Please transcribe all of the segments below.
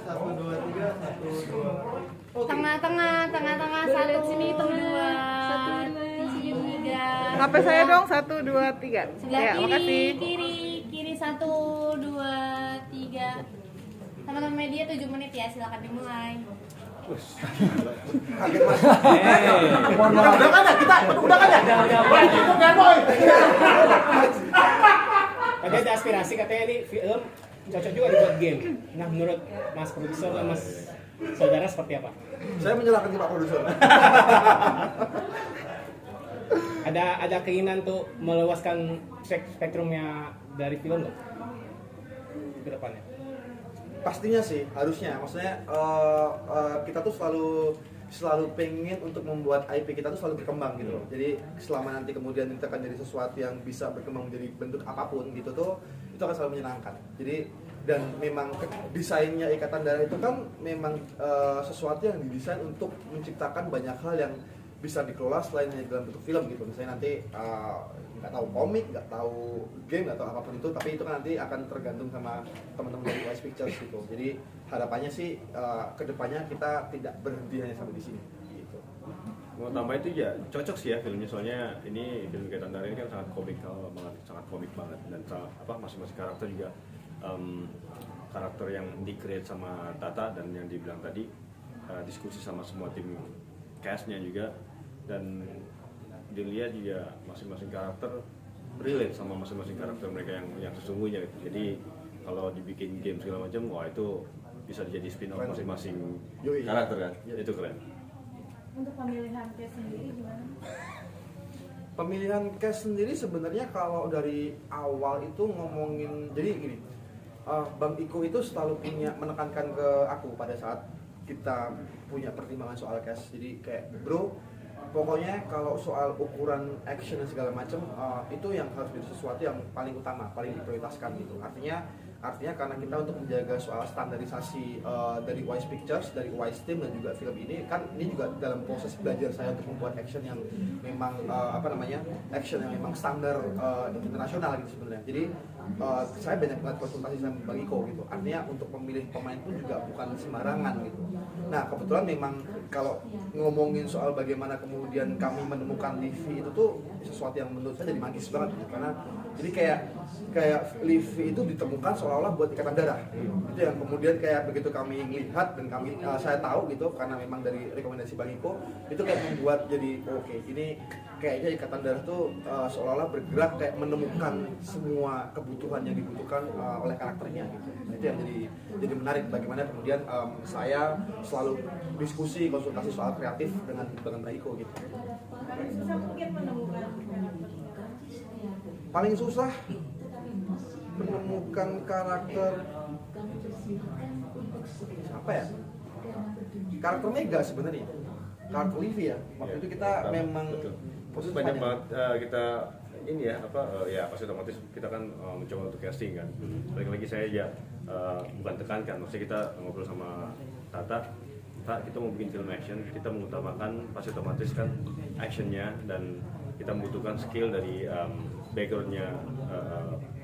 1, 2, 3, 1, 2. Tengah-tengah, satu, sini, tengah. dua, Satu, dua, tiga. HP saya dong 1, 2, 3. Sebelah Ya, makasih. kiri 1, 2, 3. Teman-teman media 7 menit ya, silakan dimulai. Udah kan ya kita? Udah kan ya? Itu kan boy. Tadi ada aspirasi katanya ini film cocok juga dibuat game. Nah menurut Mas Produser dan Mas Saudara seperti apa? Saya menyalahkan ke Pak Produser. Ada keinginan tuh meluaskan spektrumnya dari film nggak ke depannya? Pastinya sih, harusnya. Maksudnya kita tuh selalu pengen untuk membuat IP kita tuh selalu berkembang gitu loh. Jadi selama nanti kemudian kita akan jadi sesuatu yang bisa berkembang menjadi bentuk apapun gitu tuh, itu akan selalu menyenangkan. Jadi dan memang desainnya Ikatan Darah itu kan memang sesuatu yang didesain untuk menciptakan banyak hal yang bisa dikelola selain hanya dalam bentuk film gitu. Misalnya nanti nggak tahu komik, nggak tahu game, nggak tahu apapun itu, tapi itu kan nanti akan tergantung sama teman-teman dari Wise Pictures gitu. Jadi harapannya sih kedepannya kita tidak berhenti hanya sampai di sini gitu. Mau tambah itu ya cocok sih ya filmnya, soalnya ini film Ikatan Darah ini kan sangat komikal banget, sangat komik banget, dan masing-masing karakter juga karakter yang di-create sama Tata dan yang dibilang tadi diskusi sama semua tim cast-nya juga, dan dilihat juga masing-masing karakter relate sama masing-masing karakter mereka yang sesungguhnya gitu. Jadi kalau dibikin game segala macam, wah itu bisa jadi spin-off masing-masing karakter kan, itu keren. Untuk pemilihan cast sendiri gimana? Pemilihan cast sendiri sebenarnya kalau dari awal itu ngomongin, jadi gini, Bang Iko itu selalu menekankan ke aku pada saat kita punya pertimbangan soal cast. Jadi kayak bro, pokoknya kalau soal ukuran action dan segala macam itu yang harus jadi sesuatu yang paling utama, paling diprioritaskan gitu. Artinya karena kita untuk menjaga soal standarisasi dari Wise Pictures, dari Wise Team dan juga film ini kan, ini juga dalam proses belajar saya untuk membuat action yang memang action yang memang standar internasional gitu sebenarnya. Jadi saya banyak banget konsultasi sama Bang Iko gitu. Artinya untuk memilih pemain pun juga bukan sembarangan gitu. Nah kebetulan memang kalau ngomongin soal bagaimana kemudian kami menemukan Livi itu tuh sesuatu yang menurut saya jadi magis banget gitu. Karena jadi kayak Livi itu ditemukan seolah-olah buat Ikatan Darah. Itu yang kemudian kayak begitu kami lihat dan saya tahu gitu, karena memang dari rekomendasi Bang Iko itu kayak membuat jadi oke, ini kayaknya Ikatan Darah tuh seolah-olah bergerak kayak menemukan semua kebutuhan yang dibutuhkan oleh karakternya gitu. Nah, itu yang jadi menarik, bagaimana kemudian saya selalu diskusi konsultasi soal kreatif dengan Bang Iko gitu. Paling susah mungkin menemukan karakternya. Paling susah menemukan karakter apa ya? Karakter Mega sebenarnya. Karakter Livi ya. Waktu itu kita memang Terus banyak banget kita ini ya ya pasti otomatis kita kan mencoba untuk casting kan. Lagi-lagi saya ya bukan tekankan, maksudnya kita ngobrol sama Tata, kita mau bikin film action, kita mengutamakan pasti otomatis kan actionnya, dan kita membutuhkan skill dari backgroundnya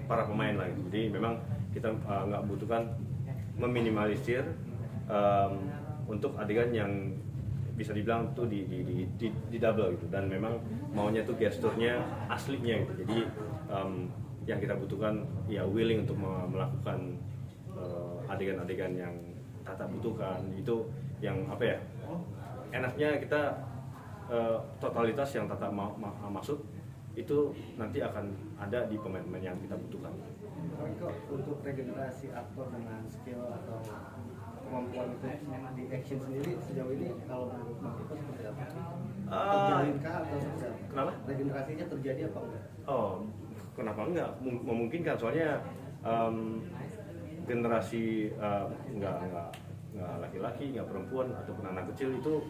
para pemain lah. Jadi memang kita nggak butuhkan meminimalisir untuk adegan yang bisa dibilang tuh di double gitu, dan memang maunya tuh gesturnya aslinya gitu. Jadi yang kita butuhkan ya willing untuk melakukan adegan-adegan yang Tata butuhkan, itu yang apa ya, enaknya kita totalitas yang Tata maksud itu nanti akan ada di pemain-pemain yang kita butuhkan. Kok untuk regenerasi aktor dengan skill atau kemampuan itu di action sendiri sejauh ini kalau menurut Bang Iko seperti apa? Terjadinkah atau seperti apa? Kenapa? Regenerasinya terjadi apa enggak? Oh, kenapa enggak? Memungkinkan, soalnya generasi nggak laki-laki, nggak perempuan ataupun anak kecil itu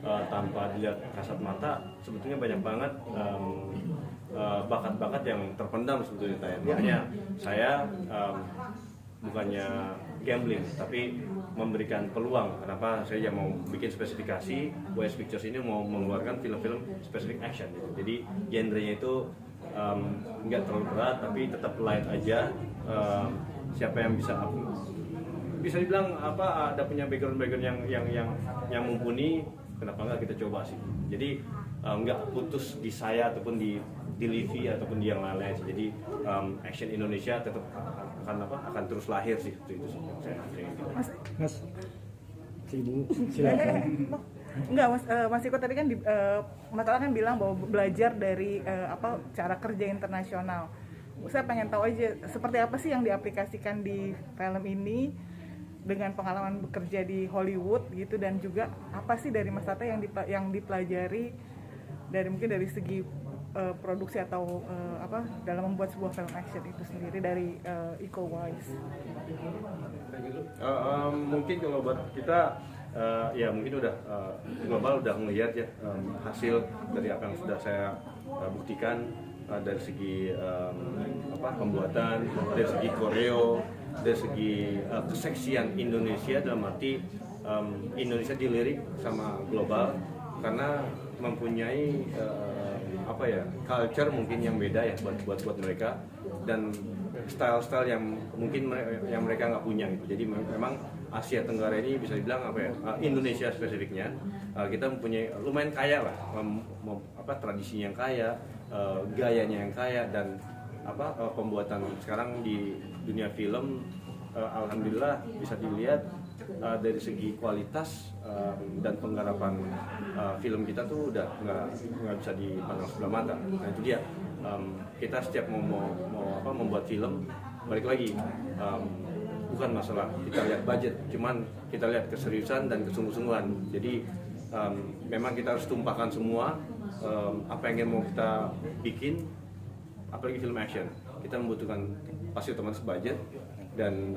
tanpa dilihat kasat mata sebetulnya banyak banget bakat-bakat yang terpendam sebetulnya. Makanya saya bukannya gambling, tapi memberikan peluang. Kenapa saya mau bikin spesifikasi Wise Pictures ini mau mengeluarkan film-film spesifik action gitu. Jadi genrenya itu nggak terlalu berat tapi tetap light aja. Siapa yang bisa dibilang ada punya background yang mumpuni, kenapa nggak kita coba sih. Jadi nggak putus di saya ataupun di Livi ataupun di yang lain-lain sih. Jadi action Indonesia tetap akan terus lahir sih, itu sih yang saya ingin. Mas, silakan. Enggak, Mas Iko tadi kan Mas Tata kan bilang bahwa belajar dari cara kerja internasional. Saya pengen tahu aja seperti apa sih yang diaplikasikan di film ini dengan pengalaman bekerja di Hollywood gitu, dan juga apa sih dari Mas Tata yang dipelajari mungkin dari segi produksi atau dalam membuat sebuah film action itu sendiri dari Iko Uwais. Mungkin kalau buat kita ya mungkin udah global udah melihat ya hasil dari apa yang sudah saya buktikan dari segi pembuatan, dari segi koreo, dari segi keseksian Indonesia, dalam arti Indonesia dilirik sama global karena mempunyai culture mungkin yang beda ya buat mereka, dan style-style yang mungkin yang mereka nggak punya gitu. Jadi memang Asia Tenggara ini bisa dibilang Indonesia spesifiknya kita mempunyai lumayan kaya lah, tradisinya yang kaya, gayanya yang kaya, dan pembuatan sekarang di dunia film alhamdulillah bisa dilihat dari segi kualitas dan penggarapan film kita tuh udah nggak bisa dipandang sebelah mata. Nah itu dia, kita setiap mau membuat film, balik lagi bukan masalah kita lihat budget, cuman kita lihat keseriusan dan kesungguh-sungguhan. Jadi memang kita harus tumpahkan semua apa yang mau kita bikin, apalagi film action. Kita membutuhkan pasti otomatis budget dan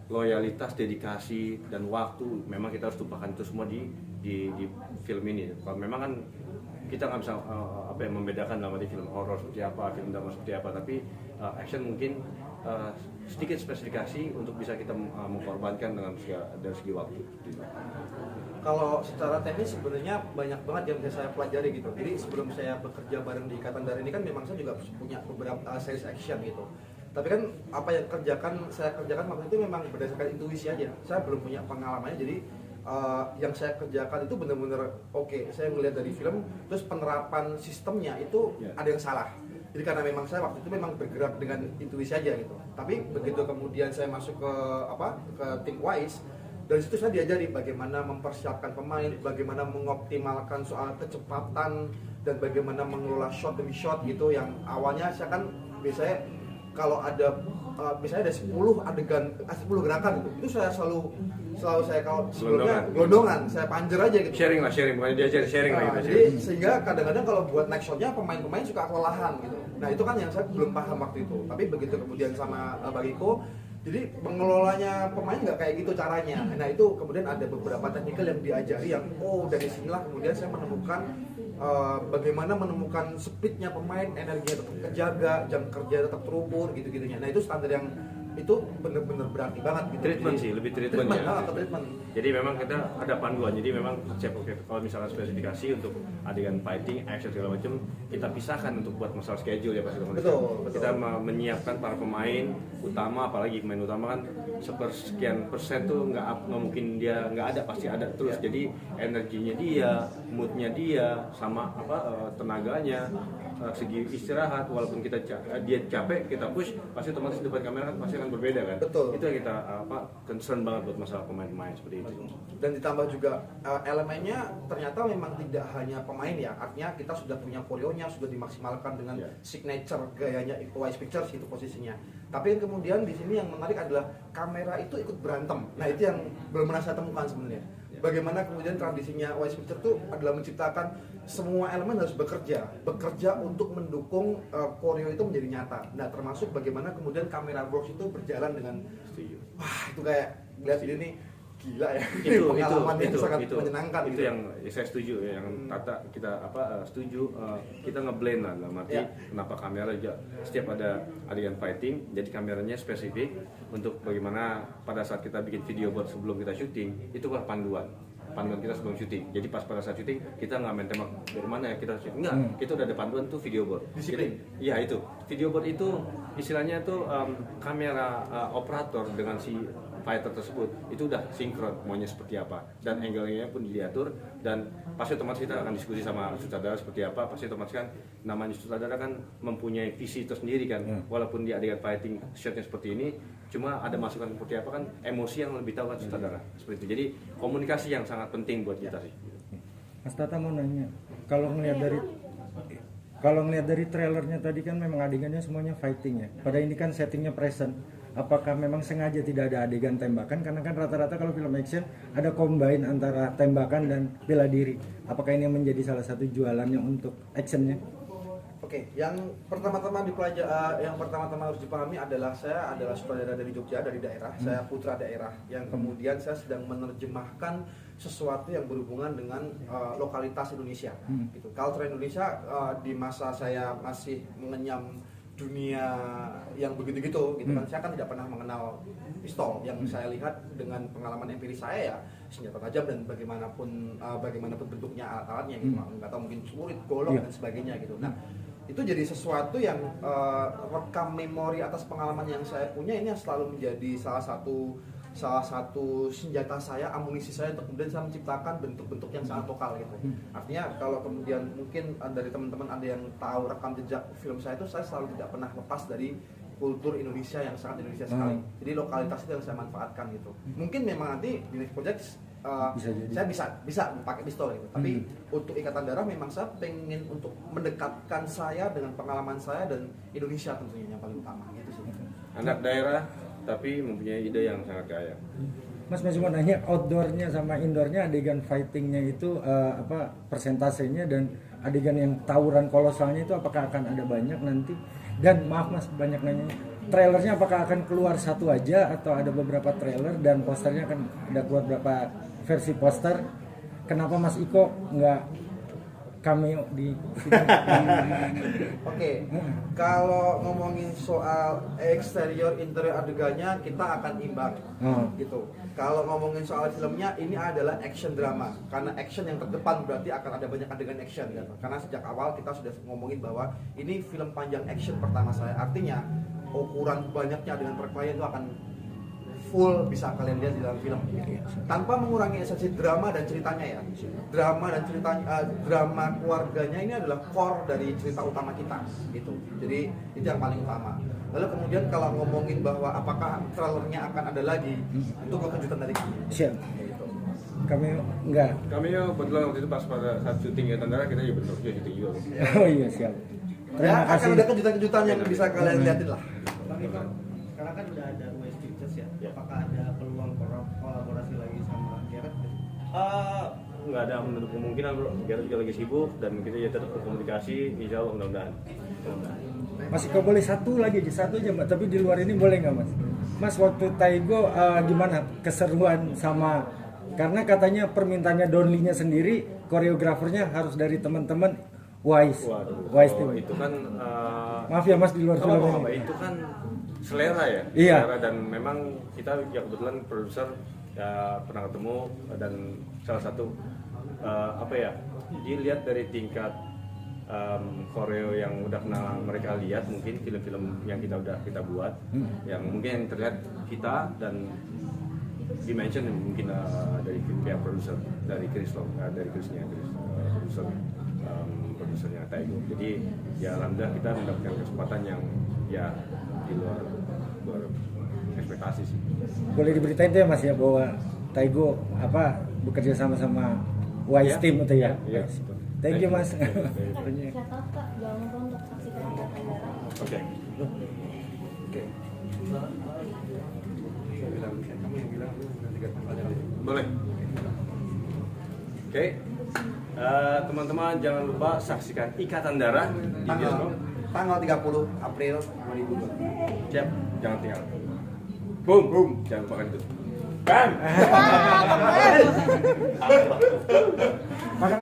loyalitas, dedikasi, dan waktu. Memang kita harus tumpahkan itu semua di film ini. Kalau memang kan kita nggak bisa membedakan dalam arti film horor seperti apa, film drama seperti apa, tapi action mungkin sedikit spesifikasi untuk bisa kita mengorbankan dari segi waktu. Kalau secara teknis sebenarnya banyak banget yang bisa saya pelajari gitu. Jadi sebelum saya bekerja bareng di Ikatan Darah ini kan memang saya juga punya beberapa series action gitu. Tapi kan apa yang saya kerjakan waktu itu memang berdasarkan intuisi aja. Saya belum punya pengalamannya, jadi yang saya kerjakan itu benar-benar oke. Saya ngelihat dari film, terus penerapan sistemnya itu ada yang salah. Jadi karena memang saya waktu itu memang bergerak dengan intuisi aja gitu. Tapi begitu kemudian saya masuk ke tim Wise, dari situ saya diajari bagaimana mempersiapkan pemain, bagaimana mengoptimalkan soal kecepatan, dan bagaimana mengelola shot demi shot gitu. Yang awalnya saya kan biasanya kalau ada misalnya ada 10 adegan, 10 gerakan gitu, itu saya selalu saya kalau sebelumnya gelondongan, saya panjer aja gitu. Sharing, bukan diajari sharing lah gitu. Jadi sehingga kadang-kadang kalau buat next shotnya pemain-pemain suka kelelahan gitu. Nah itu kan yang saya belum paham waktu itu. Tapi begitu kemudian sama Bang Iko, jadi pengelolanya pemain nggak kayak gitu caranya. Nah itu kemudian ada beberapa teknikal yang diajari yang dari sinilah kemudian saya menemukan bagaimana menemukan speednya pemain, energinya tetap kejaga, jam kerja tetap terukur gitu-gitunya. Nah itu standar yang itu benar-benar berarti banget gitu. Treatment sih, lebih treatment ya. Treatment. Jadi memang kita ada panduan. Jadi memang kalau misalnya spesifikasi untuk adegan fighting, action segala macam, kita pisahkan untuk buat masalah schedule ya Pak Sukamana. Betul. Kita menyiapkan para pemain utama, apalagi pemain utama kan sepersekian persen tuh nggak mungkin dia nggak ada, pasti ada terus. Jadi energinya dia, moodnya dia, sama tenaganya, segi istirahat, walaupun dia capek, kita push, pasti otomatis depan kamera kan pasti akan berbeda kan. Betul. Itu yang kita concern banget buat masalah pemain-pemain seperti itu. Dan ditambah juga elemennya ternyata memang tidak hanya pemain ya, artinya kita sudah punya koreonya, sudah dimaksimalkan dengan signature gayanya Wise Pictures itu posisinya. Tapi yang kemudian di sini yang menarik adalah kamera itu ikut berantem. Nah itu yang belum pernah saya temukan sebenarnya. Bagaimana kemudian tradisinya Wise Pictures itu adalah menciptakan semua elemen harus bekerja untuk mendukung koreo itu menjadi nyata. Nah termasuk bagaimana kemudian kamera works itu berjalan dengan wah itu kayak lihat ini gila ya. Itu pengalaman yang sangat menyenangkan. Itu gitu. yang saya setuju ya, yang Tata kita setuju, kita ngeblend lah dalam arti kenapa kamera setiap ada adegan fighting, jadi kameranya spesifik untuk bagaimana pada saat kita bikin video buat sebelum kita syuting itu kan panduan. panduan kita sebelum syuting. Jadi pas pada saat syuting kita nggak main tembak dari mana ya kita syuting. Enggak, kita udah ada panduan tuh video board. Disiplin. Jadi, iya itu. Video board itu istilahnya tuh kamera operator dengan si fighter tersebut itu udah sinkron maunya seperti apa dan angle-nya pun diatur dan pasti otomatis kita akan diskusi sama sutradara seperti apa. Pasti otomatis kan namanya sutradara kan mempunyai visi tersendiri kan, walaupun dia adegan fighting shotnya seperti ini cuma ada masukan seperti apa kan, emosi yang lebih tahu kan sutradara seperti itu. Jadi komunikasi yang sangat penting buat kita sih. Mas Tata mau nanya, kalau ngelihat dari trailernya tadi kan memang adegannya semuanya fighting ya. Pada ini kan settingnya present. Apakah memang sengaja tidak ada adegan tembakan? Karena kan rata-rata kalau film action ada combine antara tembakan dan bela diri. Apakah ini menjadi salah satu jualannya untuk actionnya? Oke, yang pertama-tama harus dipahami adalah saya adalah sutradara dari Jogja, dari daerah. Saya putra daerah yang kemudian saya sedang menerjemahkan sesuatu yang berhubungan dengan lokalitas Indonesia. Gitu. Culture Indonesia di masa saya masih mengenyam dunia yang begitu-gitu gitu kan, saya kan tidak pernah mengenal pistol. Yang saya lihat dengan pengalaman empiris saya ya senjata tajam dan bagaimanapun bentuknya alat-alatnya gitu, nggak tahu mungkin celurit, golok dan sebagainya gitu. Nah itu jadi sesuatu yang rekam memori atas pengalaman yang saya punya, ini yang selalu menjadi salah satu senjata saya, amunisi saya untuk kemudian saya menciptakan bentuk-bentuk yang sangat lokal gitu. Artinya kalau kemudian mungkin dari teman-teman ada yang tahu rekam jejak film saya itu, saya selalu tidak pernah lepas dari kultur Indonesia yang sangat Indonesia sekali. Jadi lokalitas itu yang saya manfaatkan gitu. Mungkin memang nanti di next project saya bisa pakai pistol gitu. Tapi untuk Ikatan Darah memang saya pengen untuk mendekatkan saya dengan pengalaman saya dan Indonesia tentunya yang paling utama gitu sih. Anak daerah tapi mempunyai ide yang sangat kaya. Mas masih mau nanya, outdoornya sama indoornya adegan fightingnya itu apa persentasenya, dan adegan yang tawuran kolosalnya itu apakah akan ada banyak nanti? Dan maaf Mas, banyak nanya, trailernya apakah akan keluar satu aja atau ada beberapa trailer, dan posternya akan ada keluar berapa versi poster? Kenapa Mas Iko nggak cameo di sini? Oke, kalau ngomongin soal eksterior interior adegannya kita akan imbang gitu. Kalau ngomongin soal filmnya, ini adalah action drama, karena action yang terdepan berarti akan ada banyak adegan action gitu. Karena sejak awal kita sudah ngomongin bahwa ini film panjang action pertama saya, artinya ukuran banyaknya adegan perkelahian itu akan full bisa kalian lihat di dalam film tanpa mengurangi esensi drama dan ceritanya ya. Drama keluarganya ini adalah core dari cerita utama kita gitu. Jadi itu yang paling utama. Lalu kemudian kalau ngomongin bahwa apakah trailernya akan ada lagi, itu kejutan dari kami. Siap. Kami enggak. Kami kebetulan waktu itu pas pada saat syuting ya Tandara, kita juga bener syuting juga. Oh iya siap. Ya, akan ada kejutan-kejutan yang bisa kalian lihatin lah. Bang Iko, sekarang kan udah ada West Pictures ya. Apakah ada peluang kolaborasi lagi sama Gareth? Nggak ada menutup kemungkinan bro. Gareth juga lagi sibuk dan kita ya tetap berkomunikasi. Insya Allah mudah-mudahan. Mas Iko boleh satu aja Mbak, tapi di luar ini boleh nggak Mas? Mas waktu Taigo gimana keseruan sama, karena katanya permintaannya Donly-nya sendiri, koreografernya harus dari teman-teman Wise. Wise Waduh, itu kan maaf ya Mas di luar film ini. itu kan selera ya. Iya. Selera, dan memang kita ya kebetulan produser ya pernah ketemu, dan salah satu dilihat dari tingkat koreo yang udah pernah mereka lihat, mungkin film-film yang kita buat yang mungkin terlihat kita dan dimension mungkin dari pihak produser, dari produsernya Taigo. Jadi ya alhamdulillah kita mendapatkan kesempatan yang ya di luar ekspektasi sih. Boleh diberitain tuh ya Mas ya bahwa Taigo bekerja sama Wise Team itu ya. Iya. Thank you Mas. Kak, jangan lupa untuk saksikan Ikatan Darah. Oke. Boleh. Oke. Teman-teman jangan lupa saksikan Ikatan Darah di bioskop Tanggal 30 April 2020. Siap, jangan tinggal. Boom, jangan lupakan itu. Bam. Wah,